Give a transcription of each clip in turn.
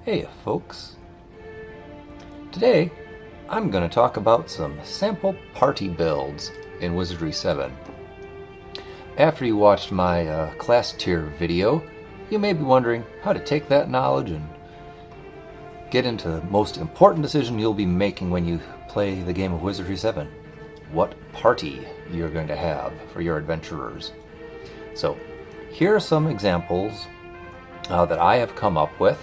Hey folks, today I'm going to talk about some sample party builds in Wizardry 7. After you watched my class tier video, you may be wondering how to take that knowledge and get into the most important decision you'll be making when you play the game of Wizardry 7. What party you're going to have for your adventurers. So here are some examples that I have come up with.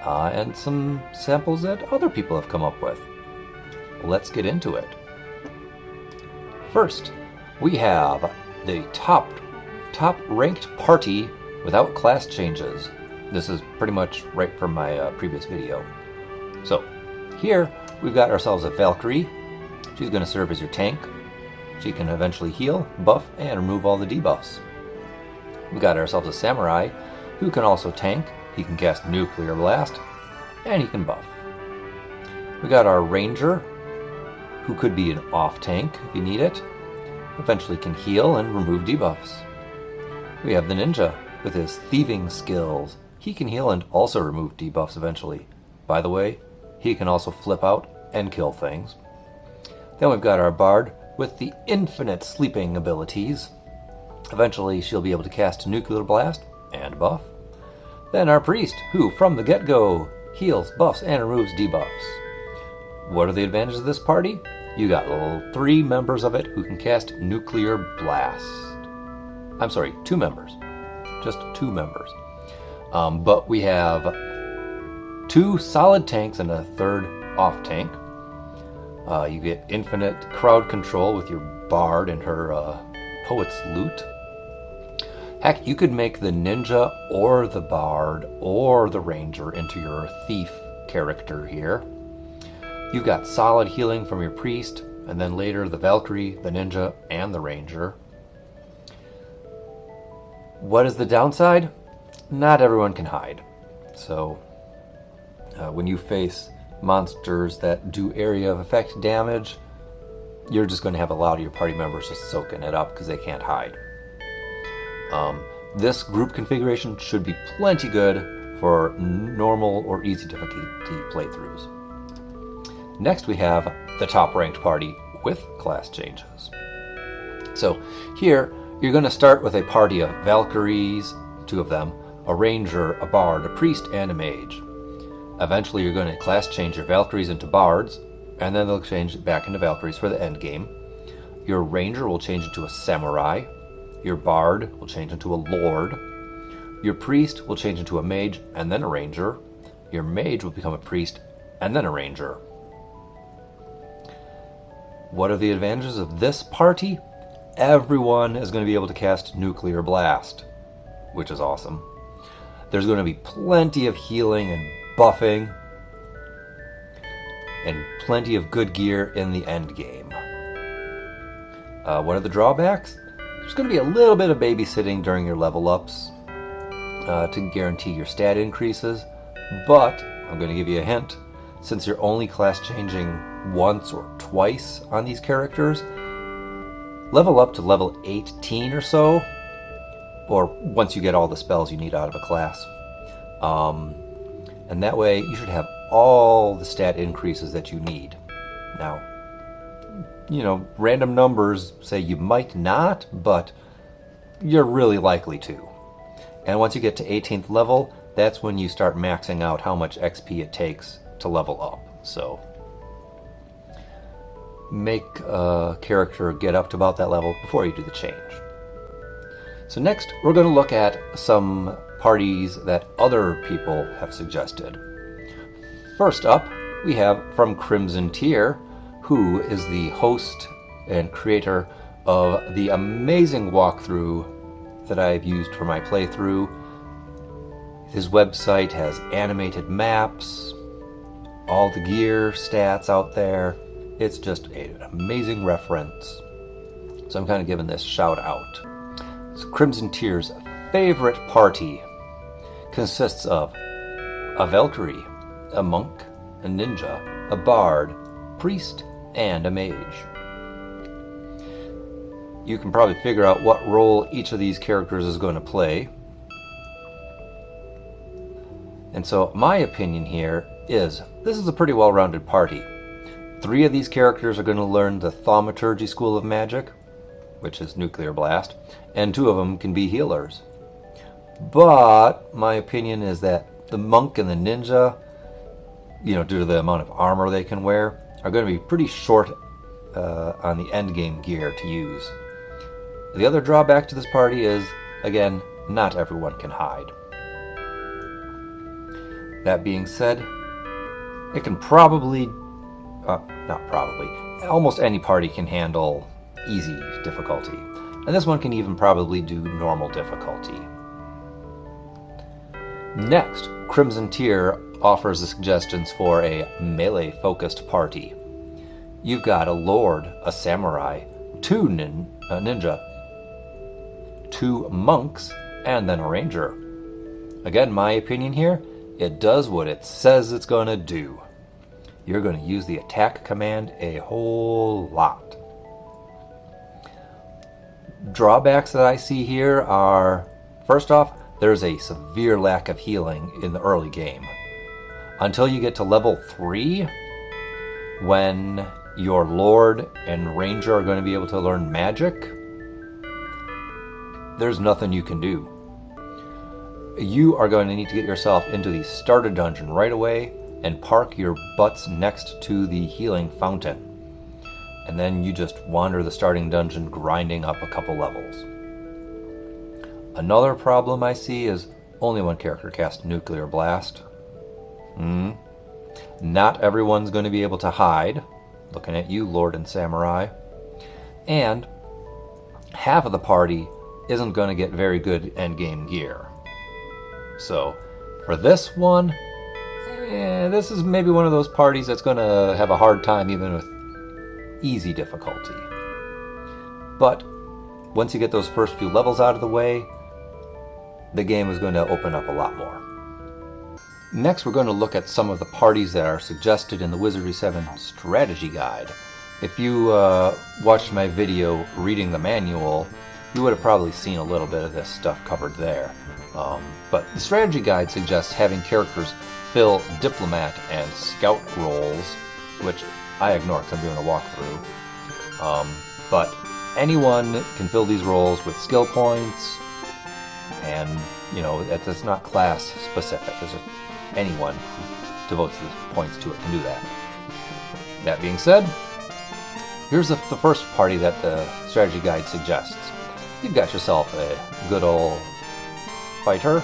And some samples that other people have come up with. Let's get into it. First, we have the top ranked party without class changes. This is pretty much right from my previous video. So here we've got ourselves a Valkyrie. She's going to serve as your tank. She can eventually heal, buff, and remove all the debuffs. We got ourselves a Samurai who can also tank. He can cast Nuclear Blast, and he can buff. We got our Ranger, who could be an off tank if you need it. Eventually can heal and remove debuffs. We have the Ninja with his thieving skills. He can heal and also remove debuffs eventually. By the way, he can also flip out and kill things. Then we've got our Bard with the infinite sleeping abilities. Eventually she'll be able to cast Nuclear Blast and buff. Then our Priest, who from the get-go heals, buffs, and removes debuffs. What are the advantages of this party? You got 3 members of it who can cast Nuclear Blast. I'm sorry, 2 members. Just 2 members. But we have 2 solid tanks and a 3rd off tank. You get infinite crowd control with your Bard and her Poet's Lute. Heck, you could make the Ninja or the Bard or the Ranger into your Thief character here. You've got solid healing from your Priest, and then later the Valkyrie, the Ninja, and the Ranger. What is the downside? Not everyone can hide. So, when you face monsters that do area of effect damage, you're just going to have a lot of your party members just soaking it up because they can't hide. This group configuration should be plenty good for normal or easy difficulty playthroughs. Next we have the top ranked party with class changes. So here you're going to start with a party of Valkyries, 2 of them, a Ranger, a Bard, a Priest, and a Mage. Eventually you're going to class change your Valkyries into Bards, and then they'll change it back into Valkyries for the end game. Your Ranger will change into a Samurai. Your Bard will change into a Lord. Your Priest will change into a Mage and then a Ranger. Your Mage will become a Priest and then a Ranger. What are the advantages of this party? Everyone is going to be able to cast Nuclear Blast, which is awesome. There's going to be plenty of healing and buffing, and plenty of good gear in the end game. What are the drawbacks? There's going to be a little bit of babysitting during your level ups to guarantee your stat increases, but I'm going to give you a hint. Since you're only class changing once or twice on these characters, level up to level 18 or so, or once you get all the spells you need out of a class. And that way you should have all the stat increases that you need. Now, random numbers say you might not, but you're really likely to. And once you get to 18th level, that's when you start maxing out how much XP it takes to level up. So make a character get up to about that level before you do the change. So next, we're going to look at some parties that other people have suggested. First up, we have from Crimson Tier, who is the host and creator of the amazing walkthrough that I've used for my playthrough. His website has animated maps, all the gear stats out there. It's just an amazing reference. So I'm kind of giving this shout out. So Crimson Tier's favorite party consists of a Valkyrie, a Monk, a Ninja, a Bard, Priest, and a Mage. You can probably figure out what role each of these characters is going to play. And so my opinion here is this is a pretty well-rounded party. 3 of these characters are going to learn the Thaumaturgy School of Magic, which is Nuclear Blast, and 2 of them can be healers. But my opinion is that the monk and the ninja, due to the amount of armor they can wear, are going to be pretty short on the endgame gear to use. The other drawback to this party is, again, not everyone can hide. That being said, it can almost any party can handle easy difficulty. And this one can even probably do normal difficulty. Next, Crimson Tier offers the suggestions for a melee-focused party. You've got a lord, a samurai, 2 ninja, 2 monks, and then a ranger. Again, my opinion here, it does what it says it's going to do. You're going to use the attack command a whole lot. Drawbacks that I see here are, first off, there's a severe lack of healing in the early game. Until you get to level 3, when your lord and ranger are going to be able to learn magic, there's nothing you can do. You are going to need to get yourself into the starter dungeon right away and park your butts next to the healing fountain. And then you just wander the starting dungeon grinding up a couple levels. Another problem I see is only one character casts Nuclear Blast. Not everyone's going to be able to hide. Looking at you, Lord and Samurai. And half of the party isn't going to get very good endgame gear. So, for this one, this is maybe one of those parties that's going to have a hard time even with easy difficulty. But once you get those first few levels out of the way, the game is going to open up a lot more. Next, we're going to look at some of the parties that are suggested in the Wizardry 7 strategy guide. If you watched my video reading the manual, you would have probably seen a little bit of this stuff covered there. But the strategy guide suggests having characters fill diplomat and scout roles, which I ignore because I'm doing a walkthrough. But anyone can fill these roles with skill points, and that's not class specific. It's just anyone who devotes the points to it can do that. That being said, here's the first party that the strategy guide suggests. You've got yourself a good old fighter,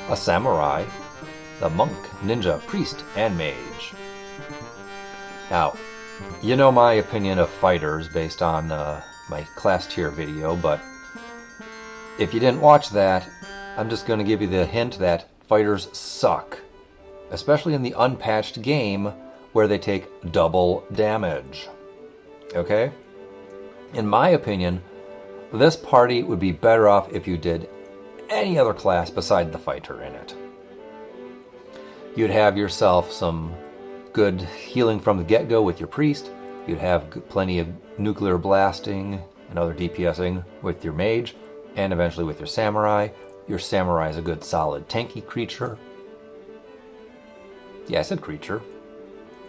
a samurai, the monk, ninja, priest, and mage. Now, you know my opinion of fighters based on my class tier video, but if you didn't watch that, I'm just going to give you the hint that fighters suck, especially in the unpatched game where they take double damage. Okay? In my opinion, this party would be better off if you did any other class beside the fighter in it. You'd have yourself some good healing from the get-go with your priest. You'd have plenty of nuclear blasting and other DPSing with your mage, and eventually with your samurai. Your samurai is a good solid tanky creature. Yeah, I said creature.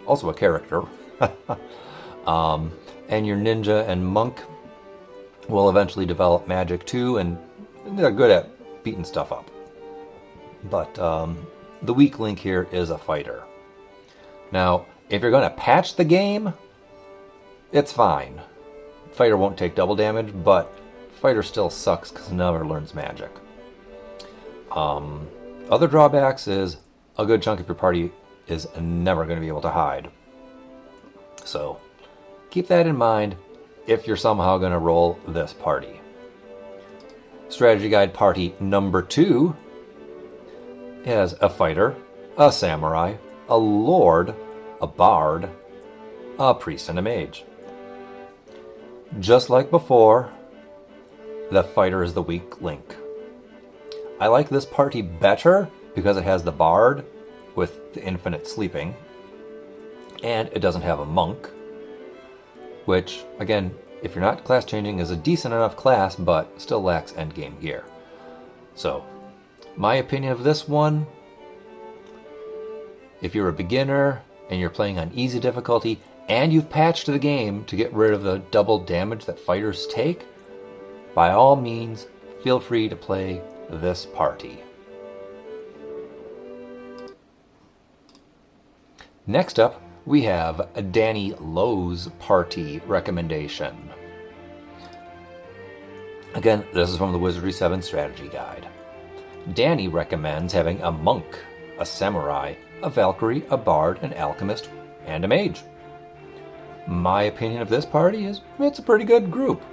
Also a character. And your ninja and monk will eventually develop magic too, and they're good at beating stuff up. But the weak link here is a fighter. Now, if you're going to patch the game, it's fine. Fighter won't take double damage, but fighter still sucks because it never learns magic. Other drawbacks is a good chunk of your party is never going to be able to hide. So keep that in mind if you're somehow going to roll this party. Strategy guide party number 2 is a fighter, a samurai, a lord, a bard, a priest, and a mage. Just like before, the fighter is the weak link. I like this party better because it has the bard with the infinite sleeping, and it doesn't have a monk, which, again, if you're not class changing, is a decent enough class, but still lacks endgame gear. So, my opinion of this one, If you're a beginner and you're playing on easy difficulty and you've patched the game to get rid of the double damage that fighters take, by all means, feel free to play this party. Next up, we have Danny Lowe's party recommendation. Again, this is from the Wizardry 7 strategy guide. Danny recommends having a monk, a samurai, a Valkyrie, a bard, an alchemist, and a mage. My opinion of this party is it's a pretty good group.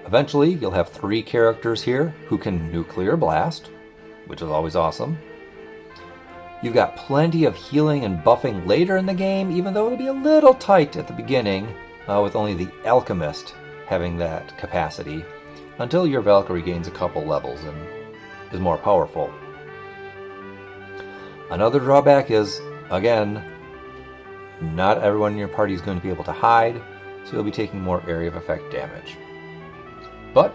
Eventually, you'll have 3 characters here who can nuclear blast, which is always awesome. You've got plenty of healing and buffing later in the game, even though it'll be a little tight at the beginning, with only the alchemist having that capacity, until your Valkyrie gains a couple levels and is more powerful. Another drawback is, again, not everyone in your party is going to be able to hide, so you'll be taking more area of effect damage. But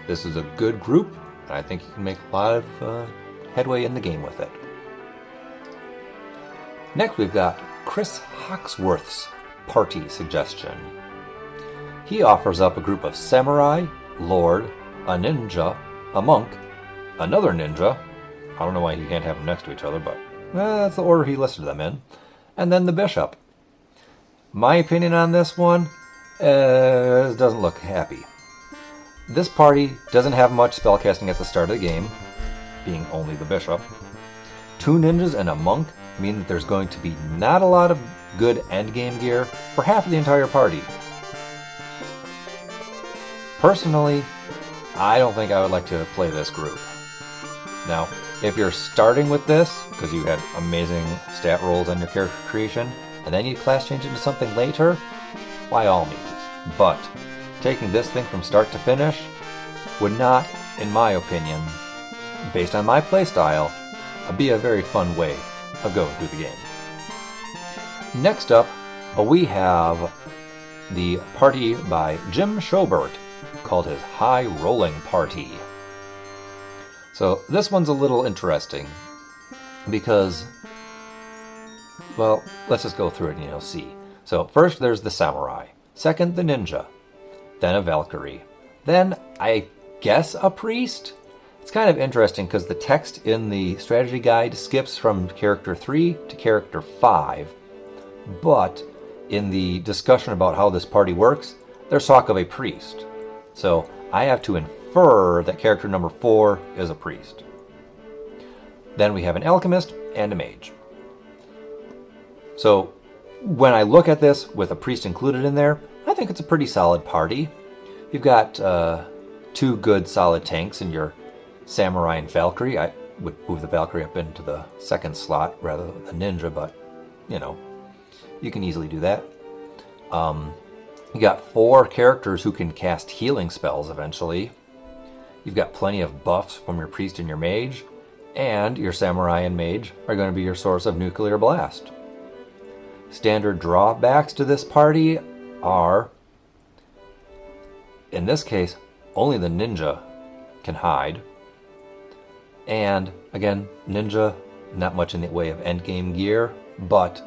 this is a good group, and I think you can make a lot of headway in the game with it. Next we've got Chris Hawksworth's party suggestion. He offers up a group of samurai, lord, a ninja, a monk, another ninja, I don't know why you can't have them next to each other, but that's the order he listed them in, and then the bishop. My opinion on this one doesn't look happy. This party doesn't have much spellcasting at the start of the game, being only the bishop. 2 ninjas and a monk mean that there's going to be not a lot of good endgame gear for half of the entire party. Personally, I don't think I would like to play this group. Now, if you're starting with this, because you had amazing stat rolls on your character creation, and then you class change into something later, by all means. But taking this thing from start to finish would not, in my opinion, based on my playstyle, be a very fun way of going through the game. Next up, we have the party by Jim Schobert, called his High Rolling Party. So this one's a little interesting because, well, let's just go through it and you'll see. So first there's the samurai, second the ninja, then a Valkyrie, then I guess a priest? It's kind of interesting because the text in the strategy guide skips from character 3 to character 5, but in the discussion about how this party works, there's talk of a priest. So I have to infer that character number 4 is a priest. Then we have an alchemist and a mage. So when I look at this with a priest included in there, I think it's a pretty solid party. You've got 2 good solid tanks in your samurai and Valkyrie. I would move the Valkyrie up into the second slot rather than the ninja, but you can easily do that. You got 4 characters who can cast healing spells eventually. You've got plenty of buffs from your priest and your mage, and your samurai and mage are going to be your source of nuclear blast. Standard drawbacks to this party are, in this case, only the ninja can hide. And again, ninja, not much in the way of endgame gear, but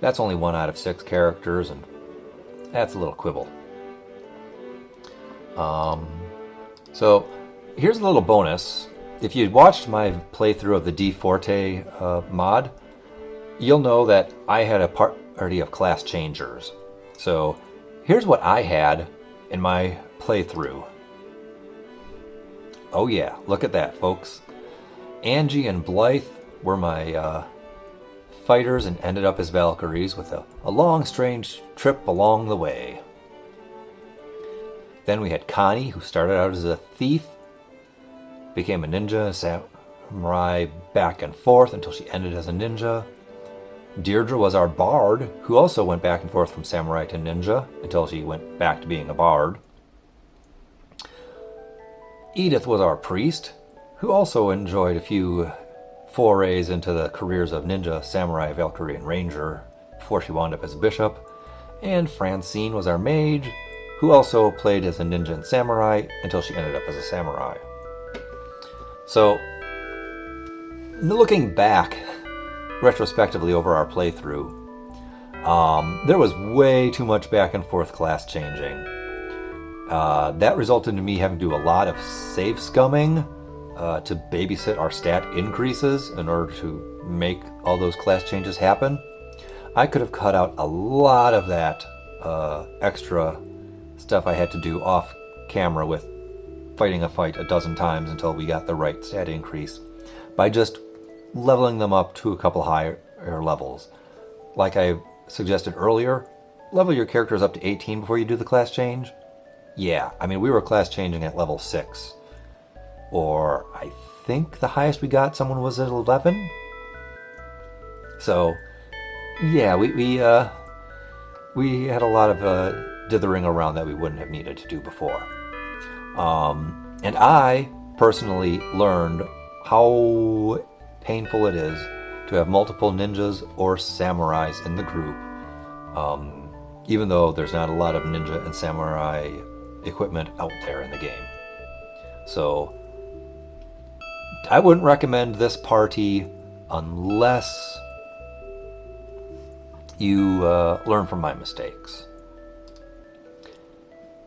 that's only 1 out of 6 characters, and that's a little quibble. So here's a little bonus. If you watched my playthrough of the D Forte mod, you'll know that I had a party of class changers. So here's what I had in my playthrough. Oh yeah, look at that, folks. Angie and Blythe were my fighters and ended up as Valkyries with a long, strange trip along the way. Then we had Connie, who started out as a thief, became a ninja, samurai, back and forth until she ended as a ninja. Deirdre was our bard, who also went back and forth from samurai to ninja until she went back to being a bard. Edith was our priest, who also enjoyed a few forays into the careers of ninja, samurai, Valkyrie, and ranger before she wound up as a bishop. And Francine was our mage, who also played as a ninja and samurai until she ended up as a samurai. So, looking back retrospectively over our playthrough, there was way too much back and forth class changing. That resulted in me having to do a lot of save scumming to babysit our stat increases in order to make all those class changes happen. I could have cut out a lot of that extra stuff I had to do off camera with fighting a fight a dozen times until we got the right stat increase by just leveling them up to a couple higher levels. Like I suggested earlier, level your characters up to 18 before you do the class change. Yeah, I mean, we were class changing at level 6. Or I think the highest we got someone was at 11. So, yeah, we had a lot of dithering around that we wouldn't have needed to do before. And I personally learned how painful it is to have multiple ninjas or samurais in the group, even though there's not a lot of ninja and samurai equipment out there in the game. So I wouldn't recommend this party unless you learn from my mistakes.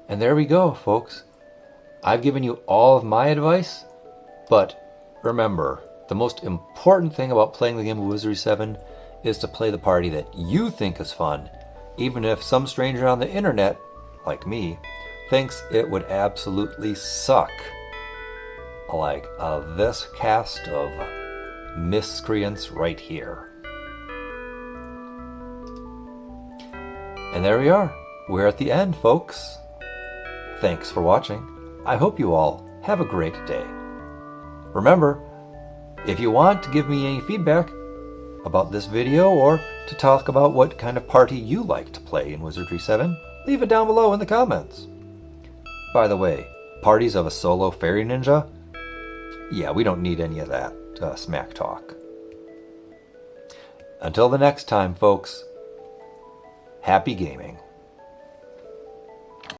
And there we go, folks. I've given you all of my advice, but remember, the most important thing about playing the game of Wizardry 7 is to play the party that you think is fun, even if some stranger on the internet, like me, thinks it would absolutely suck. Like this cast of miscreants right here. And there we are. We're at the end, folks. Thanks for watching. I hope you all have a great day. Remember, if you want to give me any feedback about this video or to talk about what kind of party you like to play in Wizardry 7, leave it down below in the comments. By the way, parties of a solo fairy ninja? Yeah, we don't need any of that smack talk. Until the next time, folks, happy gaming.